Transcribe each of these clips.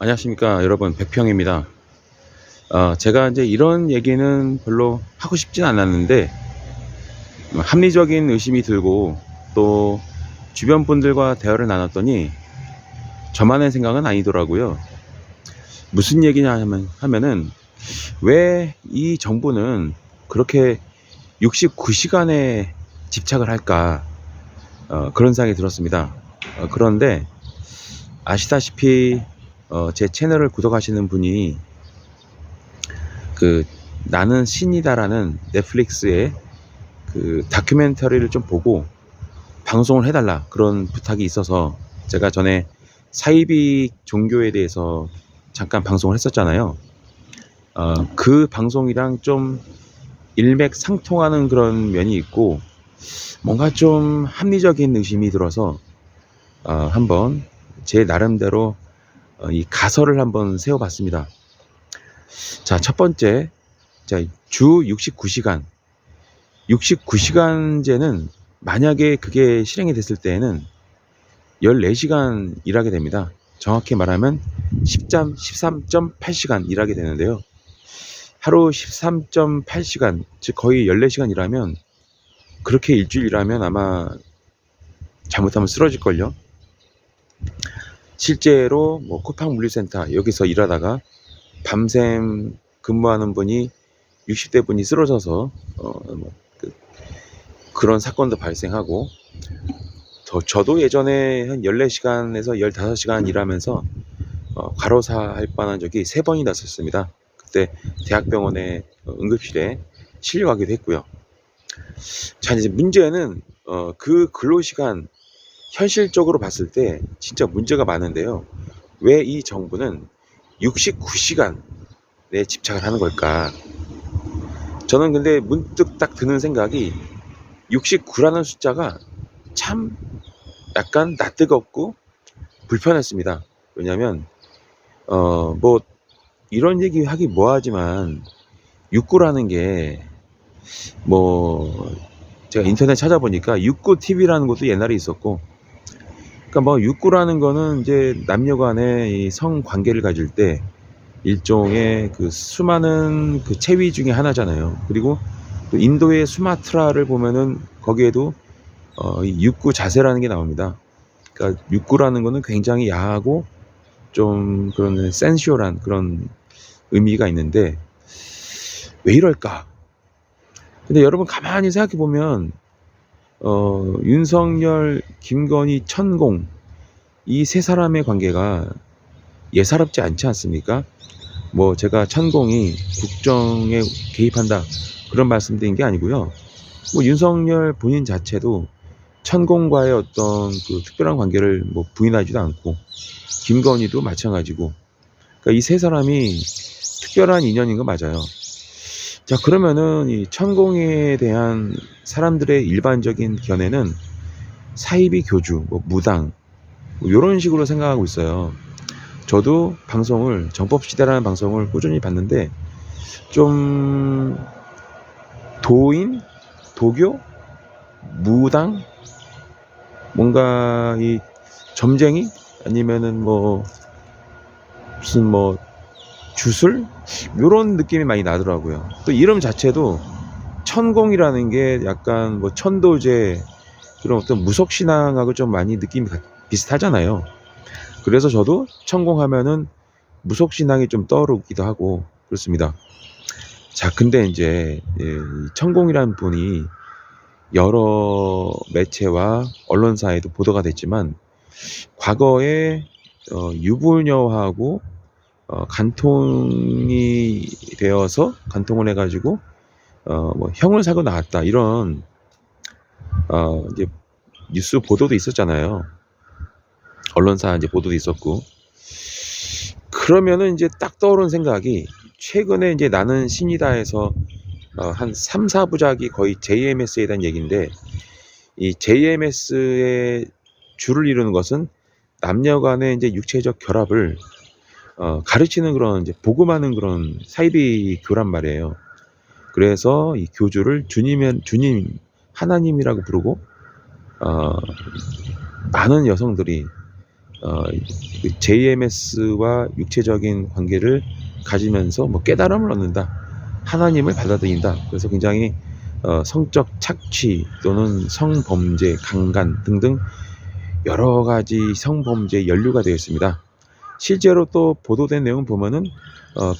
안녕하십니까 여러분, 백평입니다. 제가 이제 이런 얘기는 별로 하고 싶진 않았는데 합리적인 의심이 들고 또 주변 분들과 대화를 나눴더니 저만의 생각은 아니더라고요. 무슨 얘기냐 하면은 왜 이 정부는 그렇게 69시간에 집착을 할까, 그런 생각이 들었습니다. 그런데 아시다시피 제 채널을 구독하시는 분이 그 나는 신이다라는 넷플릭스의 그 다큐멘터리를 좀 보고 방송을 해달라, 그런 부탁이 있어서 제가 전에 사이비 종교에 대해서 잠깐 방송을 했었잖아요. 그 방송이랑 좀 일맥상통하는 그런 면이 있고 뭔가 좀 합리적인 의심이 들어서 한번 제 나름대로 이 가설을 한번 세워봤습니다. 자, 첫 번째, 자, 주 69시간 69시간제는 만약에 그게 실행이 됐을 때에는 14시간 일하게 됩니다. 정확히 말하면 13.8시간 일하게 되는데요. 하루 13.8시간, 즉 거의 14시간 일하면, 그렇게 일주일 일하면 아마 잘못하면 쓰러질걸요. 실제로 뭐 쿠팡 물류센터 여기서 일하다가 밤샘 근무하는 분이 60대 분이 쓰러져서 그런 사건도 발생하고, 저도 예전에 한 14시간에서 15시간 일하면서 과로사 할 뻔한 적이 3번이나 있었습니다. 그때 대학병원의 응급실에 실려가기도 했고요. 자, 이제 문제는 그 근로시간 현실적으로 봤을 때 진짜 문제가 많은데요. 왜 이 정부는 69시간에 집착을 하는 걸까? 저는 근데 문득 딱 드는 생각이, 69라는 숫자가 참 약간 낯뜨겁고 불편했습니다. 왜냐면 뭐 이런 얘기 하기 뭐하지만 69라는 게 뭐 제가 인터넷 찾아보니까 69TV라는 것도 옛날에 있었고, 그러니까 뭐 69라는 거는 이제 남녀간의 이 성관계를 가질 때 일종의 그 수많은 그 체위 중에 하나잖아요. 그리고 또 인도의 수마트라를 보면은 거기에도 이 69 자세라는 게 나옵니다. 그러니까 69라는 거는 굉장히 야하고 좀 그런 센슈얼한 그런 의미가 있는데 왜 이럴까? 근데 여러분 가만히 생각해 보면 윤석열, 김건희, 천공, 이 세 사람의 관계가 예사롭지 않지 않습니까? 뭐 제가 천공이 국정에 개입한다 그런 말씀드린 게 아니고요. 뭐 윤석열 본인 자체도 천공과의 어떤 그 특별한 관계를 뭐 부인하지도 않고, 김건희도 마찬가지고, 그러니까 이 세 사람이 특별한 인연인 거 맞아요. 자, 그러면은 이 천공에 대한 사람들의 일반적인 견해는 사이비 교주, 뭐 무당, 뭐 이런 식으로 생각하고 있어요. 저도 방송을, 정법시대라는 방송을 꾸준히 봤는데 좀 도인, 도교, 무당, 뭔가 이 점쟁이, 아니면은 뭐 무슨 뭐 주술, 이런 느낌이 많이 나더라고요. 또 이름 자체도 천공이라는 게 약간 뭐 천도제, 그런 어떤 무속신앙하고 좀 많이 느낌이 비슷하잖아요. 그래서 저도 천공하면은 무속신앙이 좀 떠오르기도 하고 그렇습니다. 자, 근데 이제 천공이라는 분이 여러 매체와 언론사에도 보도가 됐지만 과거에 유부녀하고 간통이 되어서 간통을 해가지고 뭐 형을 사고 나왔다, 이런 이제 뉴스 보도도 있었잖아요. 언론사 이제 보도도 있었고. 그러면은 이제 딱 떠오른 생각이, 최근에 이제 나는 신이다에서 한 3, 4부작이 거의 JMS에 대한 얘기인데, 이 JMS의 주를 이루는 것은 남녀 간의 이제 육체적 결합을 가르치는 그런, 이제 복음하는 그런 사이비 교란 말이에요. 그래서 이 교주를 주님, 하나님이라고 부르고 많은 여성들이 그 JMS와 육체적인 관계를 가지면서 뭐 깨달음을 얻는다, 하나님을 받아들인다. 그래서 굉장히 성적 착취 또는 성범죄, 강간 등등 여러 가지 성범죄에 연루가 되어 있습니다. 실제로 또 보도된 내용 보면은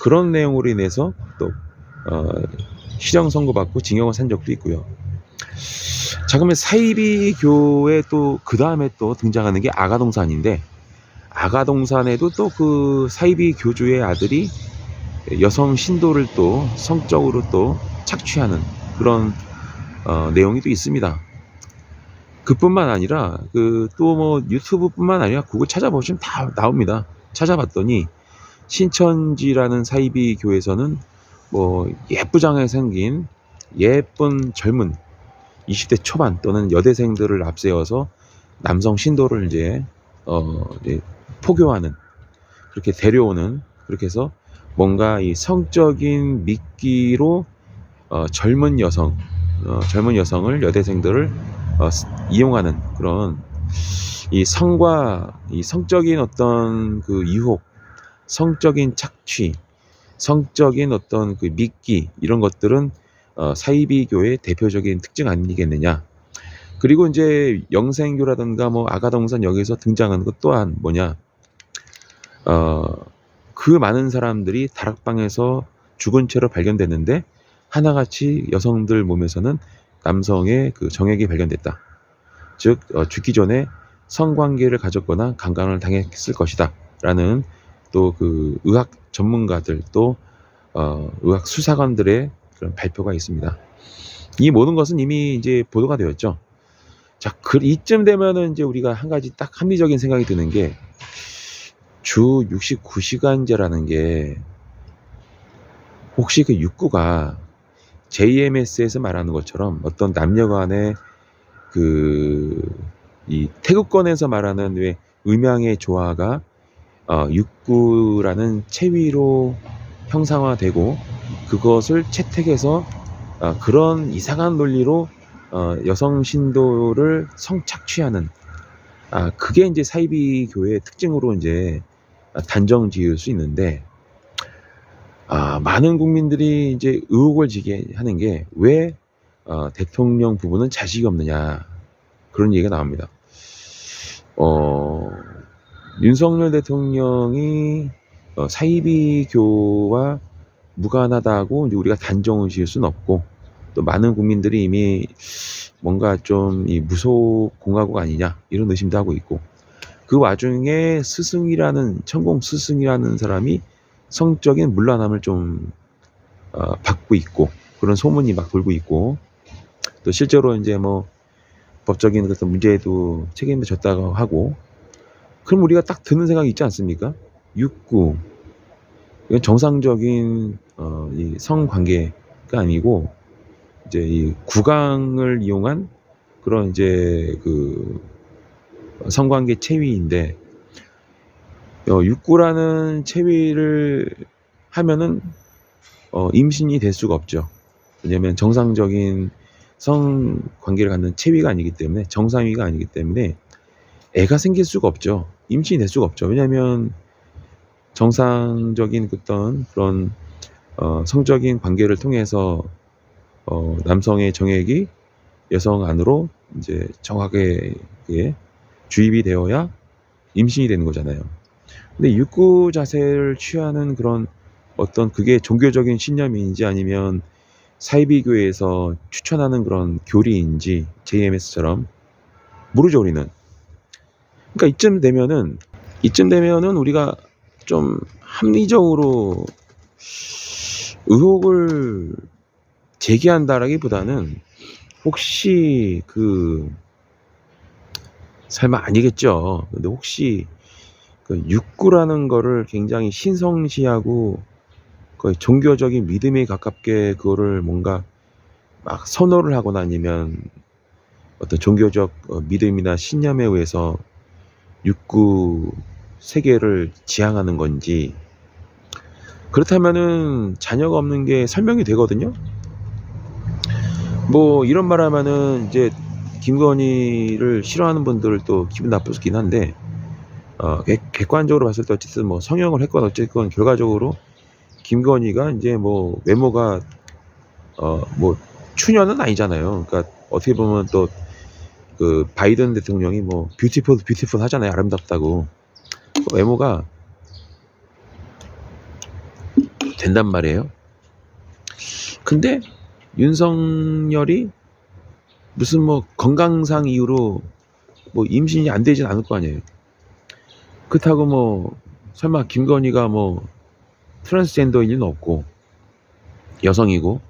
그런 내용으로 인해서 또 실형 선고받고 징역을 산 적도 있고요. 자, 그러면 사이비교회 또 그 다음에 또 등장하는 게 아가동산인데, 아가동산에도 또 그 사이비 교주의 아들이 여성 신도를 또 성적으로 또 착취하는 그런 내용이 또 있습니다. 그뿐만 아니라 그 또 뭐 유튜브뿐만 아니라 구글 찾아보시면 다 나옵니다. 찾아봤더니 신천지라는 사이비 교회에서는 뭐 예쁘장하게 생긴 예쁜 젊은 20대 초반 또는 여대생들을 앞세워서 남성 신도를 이제 포교하는, 그렇게 데려오는, 그렇게 해서 뭔가 이 성적인 미끼로 젊은 여성을, 여대생들을 이용하는 그런 이 성과 이 성적인 어떤 그 유혹, 성적인 착취, 성적인 어떤 그 미끼, 이런 것들은 사이비교의 대표적인 특징 아니겠느냐. 그리고 이제 영생교라든가 뭐 아가동산 여기서 등장하는 것 또한 뭐냐, 그 많은 사람들이 다락방에서 죽은 채로 발견됐는데 하나같이 여성들 몸에서는 남성의 그 정액이 발견됐다. 즉 죽기 전에 성관계를 가졌거나 강간을 당했을 것이다 라는 또 그 의학 전문가들 또 의학 수사관들의 그런 발표가 있습니다. 이 모든 것은 이미 이제 보도가 되었죠. 자, 이쯤 되면은 이제 우리가 한 가지 딱 합리적인 생각이 드는 게, 주 69시간제라는 게 혹시 그 육구가 JMS에서 말하는 것처럼 어떤 남녀 간의 이 태극권에서 말하는 왜 음양의 조화가 육구라는 체위로 형상화되고 그것을 채택해서 그런 이상한 논리로 여성 신도를 성착취하는, 그게 이제 사이비 교회의 특징으로 이제 단정 지을 수 있는데, 많은 국민들이 이제 의혹을 지게 하는 게 왜 대통령 부부는 자식이 없느냐, 그런 얘기가 나옵니다. 윤석열 대통령이 사이비교와 무관하다고 이제 우리가 단정을 지을 수는 없고, 또 많은 국민들이 이미 뭔가 좀 이 무속 공화국 아니냐 이런 의심도 하고 있고, 그 와중에 천공 스승이라는 사람이 성적인 문란함을 좀 받고 있고, 그런 소문이 막 돌고 있고, 또 실제로 이제 뭐 법적인 어떤 문제에도 책임을 졌다고 하고, 그럼 우리가 딱 드는 생각이 있지 않습니까? 육구, 이건 정상적인 이 성관계가 아니고 이제 이 구강을 이용한 그런 이제 그 성관계 체위인데, 육구라는 체위를 하면은 임신이 될 수가 없죠. 왜냐면 정상적인 성관계를 갖는 체위가 아니기 때문에, 정상위가 아니기 때문에 애가 생길 수가 없죠. 임신이 될 수가 없죠. 왜냐면 정상적인 어떤 그런 성적인 관계를 통해서 남성의 정액이 여성 안으로 이제 정확하게 주입이 되어야 임신이 되는 거잖아요. 근데 육구 자세를 취하는 그런 어떤 그게 종교적인 신념인지 아니면 사이비교회에서 추천하는 그런 교리인지 JMS처럼 모르죠, 우리는. 그러니까 이쯤 되면은 우리가 좀 합리적으로 의혹을 제기한다라기보다는, 혹시 설마 아니겠죠. 근데 혹시 그 육구라는 거를 굉장히 신성시하고 거의 종교적인 믿음에 가깝게 그거를 뭔가 막 선호를 하거나 아니면 어떤 종교적 믿음이나 신념에 의해서 육구 세계를 지향하는 건지, 그렇다면은 자녀가 없는 게 설명이 되거든요. 뭐 이런 말 하면은 이제 김건희를 싫어하는 분들 또 기분 나쁠 수 있긴 한데, 객관적으로 봤을 때 어쨌든 뭐 성형을 했건 어쨌건 결과적으로 김건희가 이제 뭐 외모가 뭐 추녀는 아니잖아요. 그러니까 어떻게 보면 또 그 바이든 대통령이 뭐 뷰티풀 하잖아요. 아름답다고. 외모가 된단 말이에요. 근데 윤석열이 무슨 뭐 건강상 이유로 뭐 임신이 안 되진 않을 거 아니에요. 그렇다고 뭐 설마 김건희가 뭐 트랜스젠더일 리는 없고 여성이고,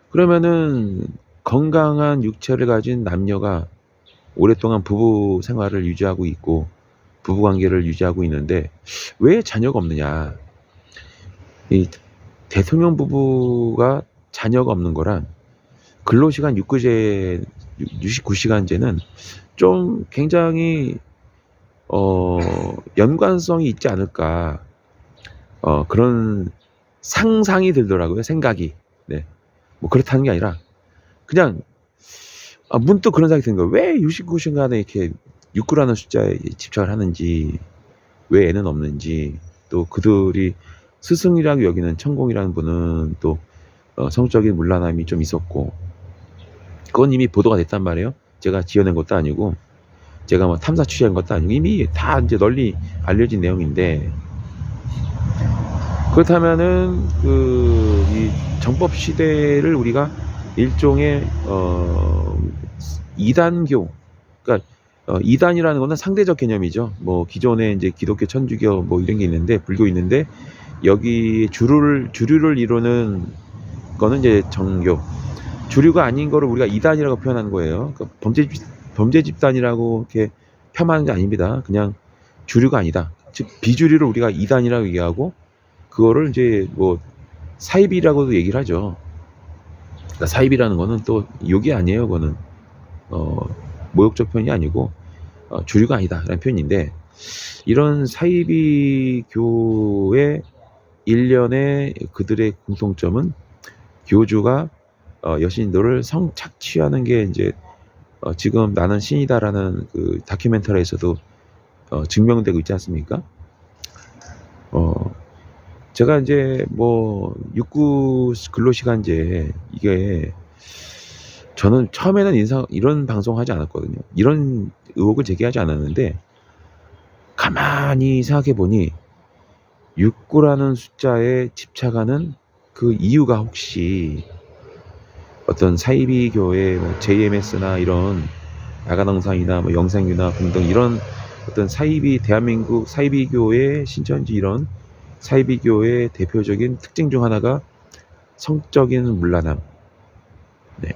그러면은 건강한 육체를 가진 남녀가 오랫동안 부부 생활을 유지하고 있고 부부 관계를 유지하고 있는데 왜 자녀가 없느냐. 이 대통령 부부가 자녀가 없는 거란 근로시간 69시간제는 좀 굉장히 연관성이 있지 않을까, 그런 상상이 들더라고요. 생각이. 네. 뭐 그렇다는 게 아니라 그냥 문득 그런 생각이 드는 거예요. 왜 69시간에 이렇게 69라는 숫자에 집착을 하는지, 왜 애는 없는지, 또 그들이 스승이라고 여기는 천공이라는 분은 또 성적인 문란함이 좀 있었고, 그건 이미 보도가 됐단 말이에요. 제가 지어낸 것도 아니고 제가 뭐 탐사 취재한 것도 아니고 이미 다 이제 널리 알려진 내용인데, 그렇다면은 이 정법 시대를 우리가 일종의 이단교, 그러니까 이단이라는 거는 상대적 개념이죠. 뭐 기존에 이제 기독교, 천주교 뭐 이런 게 있는데, 불교 있는데, 여기 주류를 이루는 거는 이제 정교. 주류가 아닌 거를 우리가 이단이라고 표현하는 거예요. 그러니까 범죄 집단이라고 이렇게 폄하하는 게 아닙니다. 그냥 주류가 아니다. 즉 비주류를 우리가 이단이라고 얘기하고, 그거를 이제 뭐 사입이라고도 얘기를 하죠. 그러니까 사입이라는 거는 또 욕이 아니에요. 그거는 모욕적 표현이 아니고 주류가 아니다라는 표현인데, 이런 사이비교의 일련의 그들의 공통점은 교주가 여신들을 성착취하는 게 이제 지금 나는 신이다라는 그 다큐멘터리에서도 증명되고 있지 않습니까? 제가 이제 뭐 69 근로시간제, 이게 저는 처음에는 이런 방송하지 않았거든요. 이런 의혹을 제기하지 않았는데, 가만히 생각해 보니 69라는 숫자에 집착하는 그 이유가 혹시 어떤 사이비교의 뭐 JMS나 이런 야간왕상이나 뭐 영생유나 등등 이런 어떤 대한민국 사이비교의 신천지, 이런 사이비교의 대표적인 특징 중 하나가 성적인 문란함,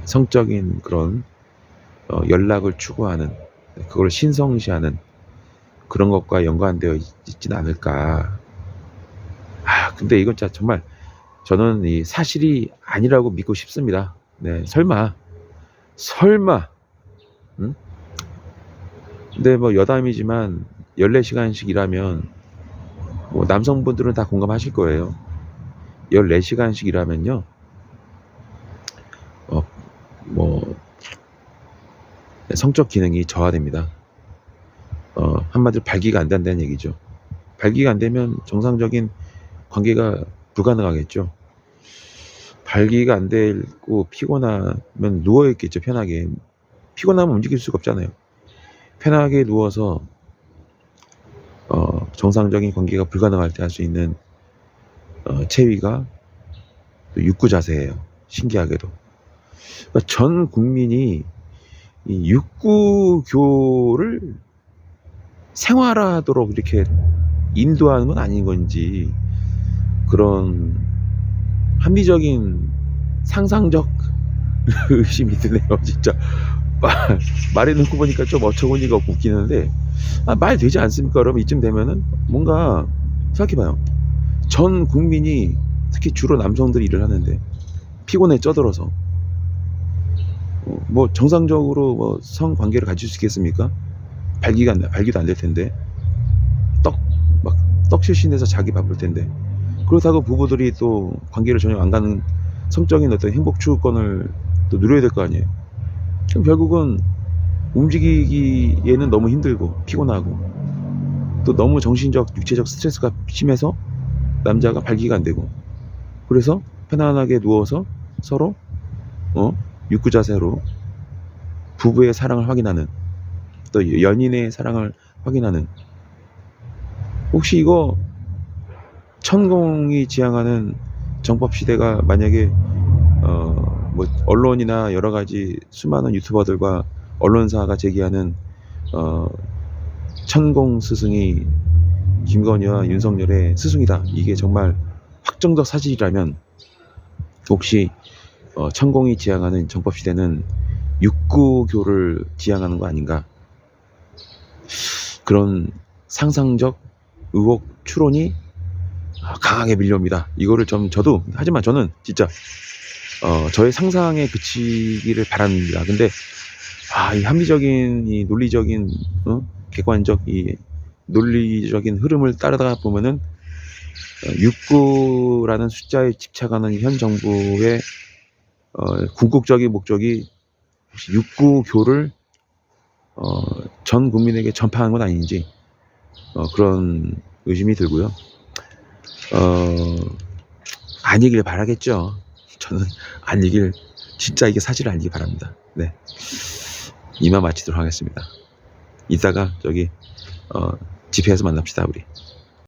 성적인 그런 연락을 추구하는, 그걸 신성시하는 그런 것과 연관되어 있지는 않을까. 근데 이건 진짜 정말 저는 이 사실이 아니라고 믿고 싶습니다. 네, 설마, 응? 근데 뭐 여담이지만 14시간씩 일하면, 뭐 남성분들은 다 공감하실 거예요. 14시간씩 일하면요, 뭐 성적 기능이 저하됩니다. 한마디로 발기가 안 된다는 얘기죠. 발기가 안 되면 정상적인 관계가 불가능하겠죠. 발기가 안 되고 피곤하면 누워있겠죠. 편하게. 피곤하면 움직일 수가 없잖아요. 편하게 누워서 정상적인 관계가 불가능할 때 할 수 있는 체위가 육구 자세예요. 신기하게도. 그러니까 전 국민이 이 육구교를 생활화하도록 이렇게 인도하는 건 아닌 건지, 그런 합리적인 상상적 의심이 드네요. 진짜 말해 놓고 보니까 좀 어처구니가 없고 웃기는데, 말 되지 않습니까? 여러분, 이쯤 되면은 뭔가 생각해봐요. 전 국민이, 특히 주로 남성들이 일을 하는데 피곤에 쪄들어서 뭐 정상적으로 뭐 성관계를 가질 수 있겠습니까? 발기도 안 될 텐데, 떡 실신해서 자기 바쁠 텐데. 그렇다고 부부들이 또 관계를 전혀 안 가는 성적인 어떤 행복 추구권을 또 누려야 될 거 아니에요. 그럼 결국은 움직이기에는 너무 힘들고 피곤하고, 또 너무 정신적, 육체적 스트레스가 심해서 남자가 발기가 안 되고, 그래서 편안하게 누워서 서로 육구 자세로 부부의 사랑을 확인하는, 또 연인의 사랑을 확인하는. 혹시 이거 천공이 지향하는 정법 시대가 만약에 뭐 언론이나 여러 가지 수많은 유튜버들과 언론사가 제기하는 천공 스승이 김건희와 윤석열의 스승이다, 이게 정말 확정적 사실이라면, 혹시 천공이 지향하는 정법 시대는 육구교를 지향하는 거 아닌가, 그런 상상적 의혹 추론이 강하게 밀려옵니다. 이거를 저도, 하지만 저는 진짜 저의 상상에 그치기를 바랍니다. 근데 이 합리적인, 이 논리적인, 객관적, 이 논리적인 흐름을 따르다가 보면은 육구라는 숫자에 집착하는 현 정부의 궁극적인 목적이 혹시 육구교를 전 국민에게 전파하는 건 아닌지, 그런 의심이 들고요. 아니길 바라겠죠. 저는 아니길, 진짜 이게 사실 아니길 바랍니다. 네, 이만 마치도록 하겠습니다. 이따가 저기 집회에서 만납시다, 우리.